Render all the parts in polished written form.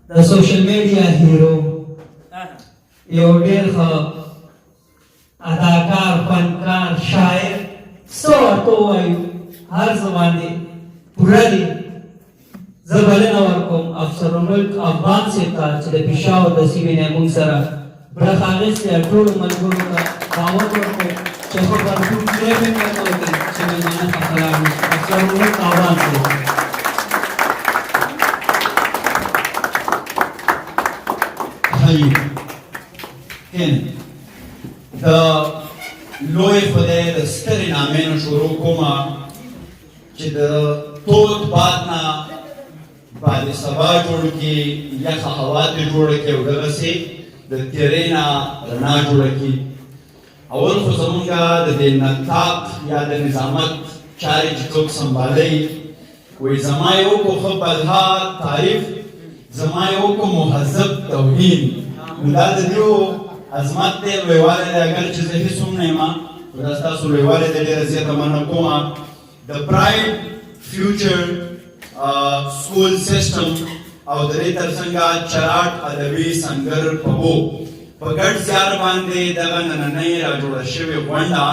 د سوشل میډیا هیرو یو ډېر ښه اداکار فنکار شاعر څه ورته ووایو هر څه باندې پوره دي. زه بلنه ورکوم افسرالملک افغان صاحب ته چې د پېښور د سیمې نه موږ سره برخه اخیستې ټولو ملګرو ته دعوت ورکوو چې ښه بھرپور پلیمنټ ورته وکړي چې مېلمانه ښه لاړ شي. افسرالملک افغان صاحب. د لوی خدای د سترې نامې نه شروع کومه چې د تود باد نه باد صبا جوړ کړي، یخه هوا ترې جوړه کړي او دغسې د تیرې نه رڼا جوړه کړي. اول خو زمونږ د دې نطاق یا د نظامت چارې چې څوک سنبالوي وایي زما یې وکړو ښه بلها تعریف، زما یې وکړو مهذب توهین. نو دا د دېو عظمت دی، لویوالی دی. اگر چې زه هېڅ هم نه یم خو دا ستاسو لویوالی دی، ډېره زیاته مننه کومه. د پراید فیوچر سکول سیسټم او د دې تر څنګه چراټ ادبي سنګر پبو په ګډ زیار باندې دغه نننۍ راجوړه شوې غونډه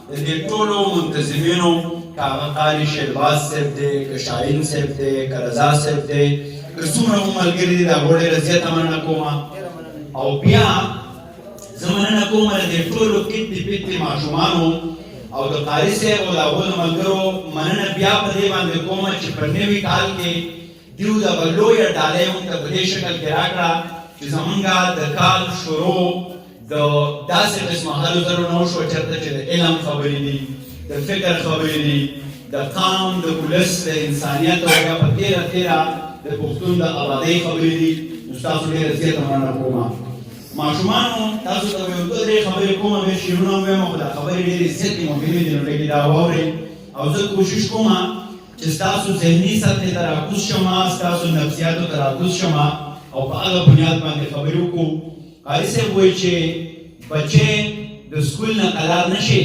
د دې ټولو منتظمینو که هغه قاري شهباز صاحب دی، که شاهین صاحب دی، که رضا صاحب دی، که څومره مو ملګري دي د هغو ډېره زیاته مننه کومه. او بیا زه مننه کوم د دې ټولو کتې پتې ماشومانو او د قاري صاحب او د هغو د ملګرو مننه بیا په دې باندې کومه چې په نوي کال کې دیو دغه لویه ډالۍ موږ ته په دې شکل کې راکړه چې زمونږ د کال شروع د داسې قسمه هلو ځلو نه وشوه چېرته چې د علم خبرې دي، د فکر خبرې دي، د قام د ولس د انسانیت او بیا په تېره تېره د پښتون د ابادۍ خبرې دي. نو ستاسو ډېره زیاته مننه کومه. ماشومانو تاسو ته یو دوه درې خبرې کومه، بیا شعرونه هم وایم خو دا خبرې ډېرې زیاتې مهمې دي، نو لږې دا واورئ او زه کوشش کوم چې ستاسو ذهني سطحې ته راکوز شم، ستاسو نفسیاتو ته راکوز شم او په هغه بنیاد باندې خبرې وکړو. قاري صاحب وایي چې بچی د سکول نه قلار نه شي،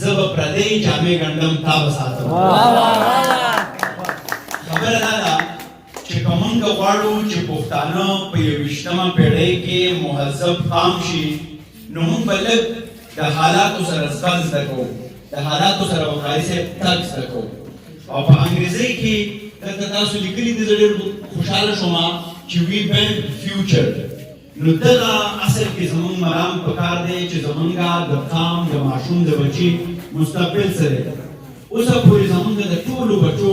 زه به پردۍ جامې ګنډم تا به ساتم. خبره دا ده چې که موږ غواړو چې پښتانه په 21مه پېړۍ کې مهذب قام شي نو موږ به لږ د حالاتو سره زغم زده کوو، د حالاتو سره به قاري صاحب تګ زده کوو. او په انګریزۍ کې دلته تاسو لیکلي دي، زه ډېر خوشحاله شوم چې وي بلډ فیوچر. نو دغه اصل کې زموږ مرام پکار دی چې زموږ د قام د ماشوم د بچي مستقبل څه دی. اوسه پورې زموږ د ټولو بچو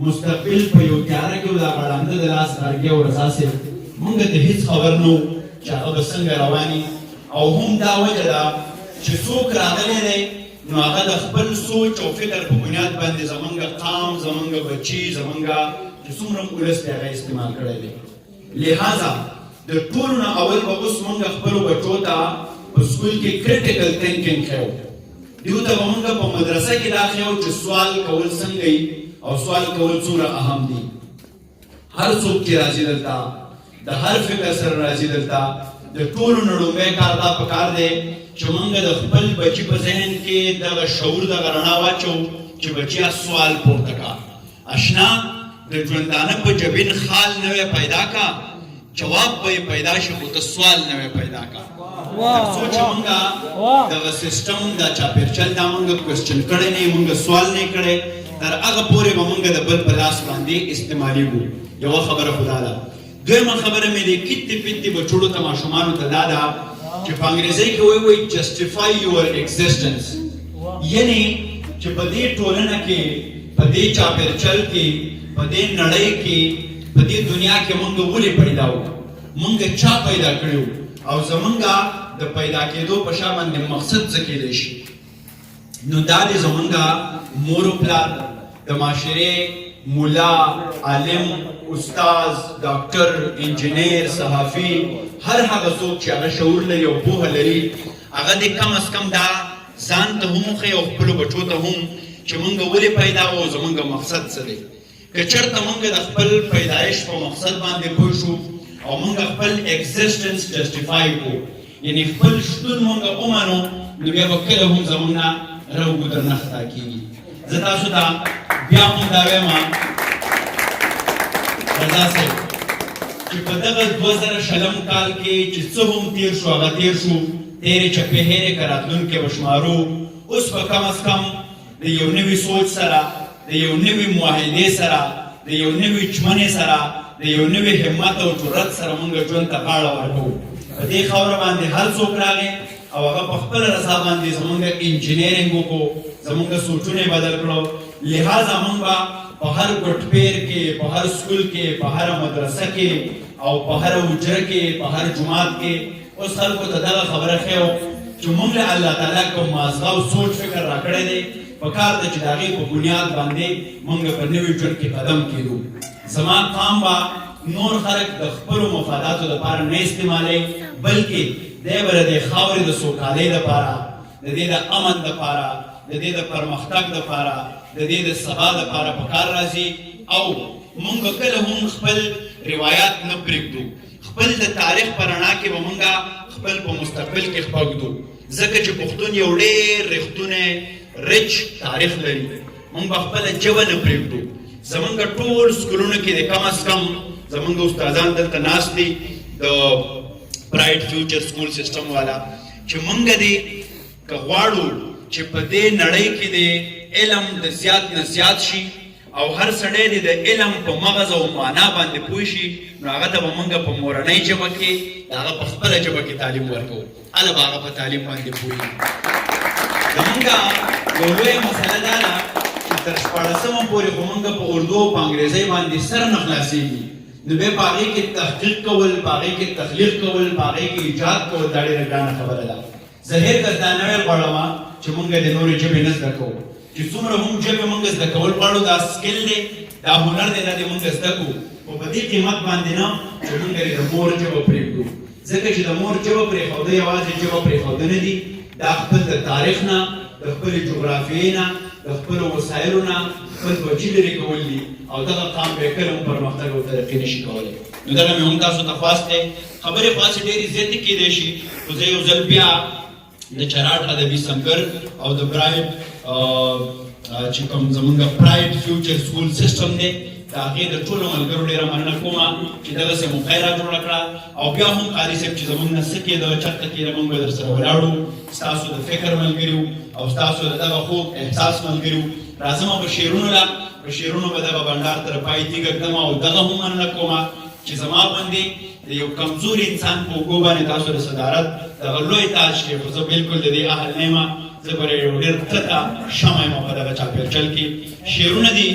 مستقبل په یو تیاره کې و، د غړانده د لاس غرګې او رضا صاحب موږ ته هېڅ خبر نه و چې هغه به څنګه رواني. او هم دا وجه ده چې څوک راغلی دی نو هغه د خپل سوچ او فکر په بنیاد باندې زموږ قام، زموږ بچي، زموږ چې څومره ولس دی هغه استعمال کړی دی. لہذا د ټولو نه اول به اوس موږ خپلو بچو ته په سکول کې کرټیکل تھنکینګ ښیو. دیو ته به موږ په مدرسه کې دا ښیو چې سوال کول څنګه وي او سوال کول څومره اهم دي. هر څوک چې راځي دلته د هر فکر سره راځي دلته د ټولو نه لومړی کار دا پکار دی چې موږ د خپل بچي په ذهن کې دغه شعور دغه رڼا واچو چې بچیا سوال پورته کا. اشنا د ژوندانه په جبین خال نوې پیدا کا، جواب به پیدا شي خو ته سوال نوې پیدا کا. تر څو چې موږ دغه سیسټم دا چاپېرچل دا موږ کوېسچن کړی نه، موږ سوال نه کړی، تر هغه پورې به موږ د بل په لاس باندې استعمالېږو. یوه خبره خو دا ده. دویمه خبره مې د کتې پتې بچوړو ته ماشومانو ته دا ده چې په انګریزۍ کې وایي جسټیفای یور ایگزسټنس، یعنې چې په دې ټولنه کې، په دې چاپېرچل کې، په دې نړۍ کې، په دې دنیا کې موږ ولې پیدا وو، موږ چا پیدا کړي وو او زموږ د پیدا کېدو په شا باندې مقصد څه کېدی شي. نو دا د زموږ مور و پلار، د معاشرې مولا، عالم، استاز، ډاکټر، انجینیر، صحافي، هر هغه څوک چې هغه شعور لري او پوهه لري هغه دې کم از کم دا ځان ته هم وښیي او خپلو بچو ته هم چې موږ ولې پیدا وو او زموږ مقصد څه دی. که چېرته موږ د خپل پیدایش په مقصد باندې پوه شو او موږ خپل ایگزسټنس جسټیفای کړو، یعنې خپل شتون موږ ومنو، نو بیا به کله هم زموږ نه روږو در نه خطا کېږي. زه تاسو ته بیا هم دا وایم رضا صاحب چې په دغه 2020 کال کې چې څه هم تیر شو هغه تیر شو، تیرې چپې هیرې که راتلونکې به شمارو. اوس به کم از کم د یو نوي سوچ سره، د یو نوي معاهدې سره، د یو نوي ژمنې سره، د یو نوي همت او جرأت سره موږ ژوند ته غاړه ورکوو. په دې خاوره باندې هر څوک راغی او هغه په خپله رضا باندې زموږ انجینیرینګ وکړو، زموږ سوچونه یې بدل کړو. لہذا موږ به په هر ګوټپیر کې، په هر سکول کې، په هره مدرسه کې او په هره حجره کې، په هر جومات کې اوس خلکو ته دغه خبره ښیو چې موږ له الله تعالی کوم مازغه او سوچ فکر راکړی دی، پکار ده چې د هغې په بنیاد باندې موږ په نوي ژوند کې قدم کېږو. زما قام به نور خلک د خپلو مفاداتو لپاره نه استعمالوي، بلکې دی به د دې خاورې د سوکالۍ لپاره، د دې د امن لپاره، د دې د پرمختګ لپاره، د دې د سبا لپاره په کار راځي. او موږ کله هم خپل روایات نه پرېږدو، خپل د تاریخ په رڼا کې به موږ خپل په مستقبل کې خپږدو، ځکه چې پښتون یو ډېر رښتونی ریچ تاریخ لري. موږ به خپله ژبه نه پرېږدو. زموږ ټول سکولونو کې د کم از کم زموږ استادان دلته ناست دي د برایټ فیوچر سکول سیسټم والا، چې موږ دې که غواړو چې په دې نړۍ کې د علم د زیات نه زیات شي او هر سړی دې د علم په مغز او معنا باندې پوه شي، نو هغه ته به موږ په مورنۍ ژبه کې، د هغه په خپله ژبه کې تعلیم ورکوو. هله به هغه په تعلیم باندې پوهېږي. زموږ یو لویه مسله دا ده چې تر 14مه پورې خو موږ په اردو او په انګریزۍ باندې سر نه خلاصېږي، نو بیا په هغې کې تحقیق کول، په هغې کې تخلیق کول، په هغې کې ایجاد کول دا ډېره ګرانه خبره ده. زه هېڅ کس دا نه ویل غواړم چې موږ د نورې ژبې نه زده کوو، چې څومره هم ژبې موږ زده کول غواړو، دا سکل دی، دا هنر دی، دا دې موږ زده کړو، خو په دې قیمت باندې نه چې موږ د مور ژبه پرېږدو، ځکه چې د مور ژبه پرېښودل یوازې ژبه پرېښودل نه دي، دا خپل د تاریخ نه، د خپلې جغرافیې نه، د خپلو وسایلو نه خپل بچي لرې کول دي، او دغه قام به کله هم پرمختګ او ترقي نشي کولی. نو دغه مې هم تاسو ته خواست دی. خبرې خو هسې ډېرې زیاتې کېدی شي، خو زه یو ځل بیا د چراټ ادبي سنګر او د برایټ چې کوم زمونږ برایټ فیوچر سکول سیسټم دی د هغې د ټولو ملګرو ډېره مننه کوم چې دغسې موقع را جوړه کړه. او بیا هم قاري صاحب چې زمونږ نه څه کېده چېرته کېده موږ به در سره ولاړو، ستاسو د فکر ملګري وو او ستاسو د دغه خوږ احساس ملګري وو. راځم په شعرونو له، په شعرونو به دغه بنډار تر پای تېږه کړم او دغه هم مننه کوم چې زما باندې د یو کمزوري انسان په اوږو باندې تاسو د صدارت دغه لوی تاج کې، خو زه بلکل د دې اهل نه یم، زه به یو ډېر کته شمع یم په دغه چاپېرچل کې. شعرونه دي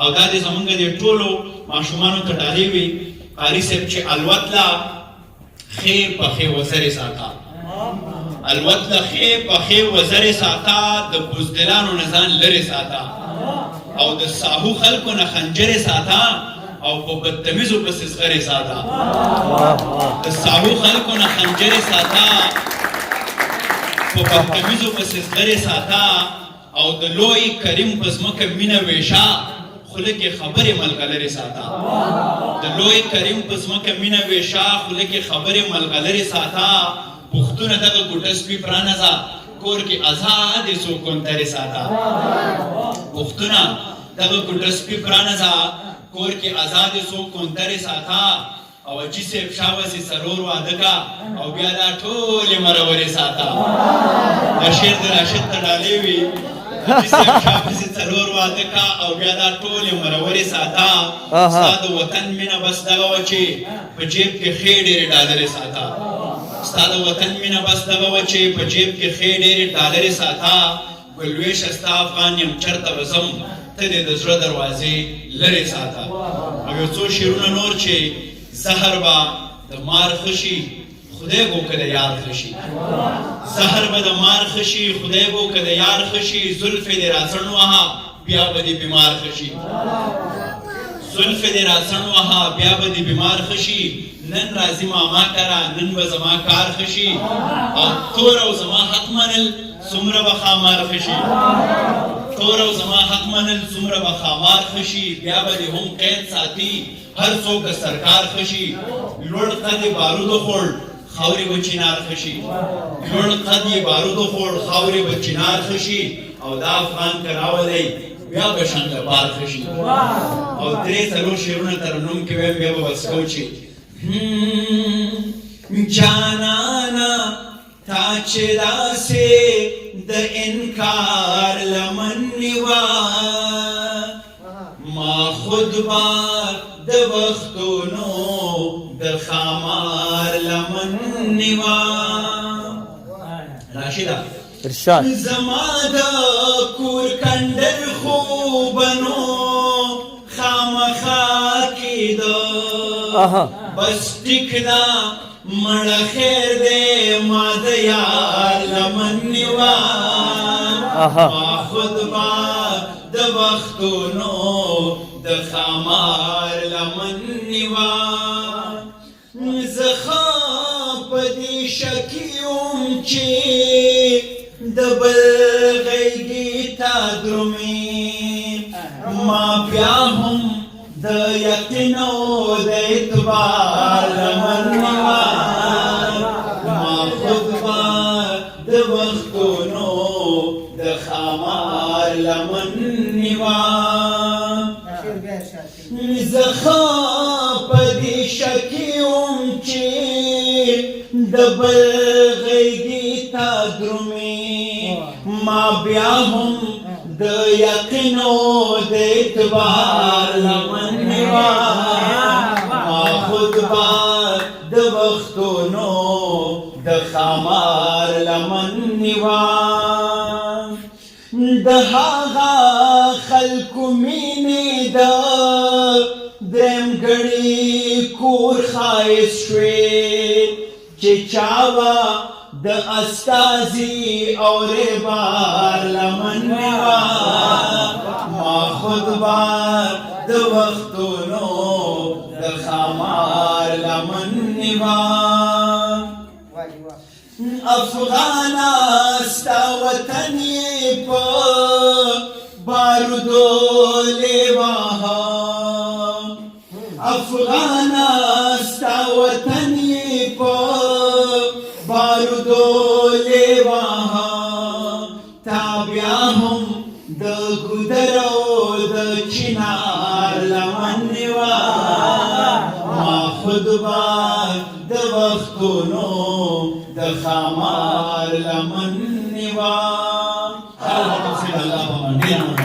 او دا دې زمونږ د ټولو ماشومانو ته ډالۍ وي. قاري صاحب چې الوت له ښې پخې وزرې ساته، الوت له ښې پخې وزرې ساته، د بزدلانو نه ځان لرې ساته، او د ساهو خلکو نه خنجرې ساته، او په بدتمیزو پسې زغرې ساته. د ساهو خلکو نه خنجرې ساته، په بدتمیزو پسې زغرې ساته، او د لوی کریم په ځمکه مینه ویشه، خوله کې خبرې ملغلرې ساته. د لوی کریم په ځمکه مینه ویشه، خوله کې خبرې ملغلرې ساته. پښتونه دغه ګوټه سپي پرانځه، کور کې ازادې څو کونترې ساته. پښتونه دغه ګوټه سپي پرانځه، کور کې ازادې څو کونترې ساته. او اجي صاحب شاباسي څلور واده کا او بیا دا ټولې مرورې ساته. دا شعر د راشد ته ډالۍ وي. اجي صاحب شاباسي څلور واده کا او بیا دا ټولې مرورې ساته. ستا د وطن مینه بس دغه وه چې په جیب کې ښې ډېرې ډالرې ساته. ستا د وطن مینه بس دغه وه چې په جیب کې ښې ډېرې ډالرې ساته. ګلویشه ستا افغان یم چېرته به ځم، ته دې د زړه دروازې لرې ساته. او یو څو شعرونه نور چې زهر به د مار خشي، خدای گو که د یار خشي. زهر به د مار خشي، خدای گو که د یار خشي. زلف دې راڅڼ وهه بیا به دې بیمار خشي. زلف دې راڅڼ وهه بیا به دې بیمار خشي. نن راځي ماما کره نن به زما کار خشي. او تور او زما حق منل څومره به خامار خشي. تور او زما حق منل څومره به خامار خشي. بیا به دې هم قید ساتي هر څوک سرکار خشي. لوړ قد یې بارودو خوړ خاورې به چنار خشي. لوړ قد یې بارودو خوړ خاورې به چنار خشي. او دا افغان که راولی بیا به شنګ پار خشي. او درې څلور شعرونه ترنم کې ویم بیا به بس کوو چې جانانا تا چې داسې د انکار لمن نیوا ما خود بار د وختونو د خامار لمن نیوا راشده ارشاد زما د کور کندر خوبنو خامخا کېده بس ټیک ده مړه خیر دی ما د یار لمن نیوا ما خود به د وختونو د خامار لمن نیوا زه ښه په دې شکي یم چې د بل غیږې ته درومي ما بیا هم د یقین او د اعتبار لمن نیوا ما خود به د وختونو د خامار لمن نیوا زه ښه په دې شکي یم چې د بل غیږې ته درومي ما بیا هم د یقین او د اعتبار لمن نیوا ما خود به د وختونو د خامار لمن نیوا د هغه خلکو مینې د دریم ګړي کور ښایست شوې چې چاوه د استازي او ربار لمن نیوا ما خود بار د وختونو د خامار لمن نیوا افغانا ستا وطن یې په بارودو لیواها افغانا ستا وطن یې په بارودو لیواها تا بیا هم د ګودر او د چنار لمن نیوا ما خود به د وختونو د خامار لمن نیوا هر وخت الله په منډه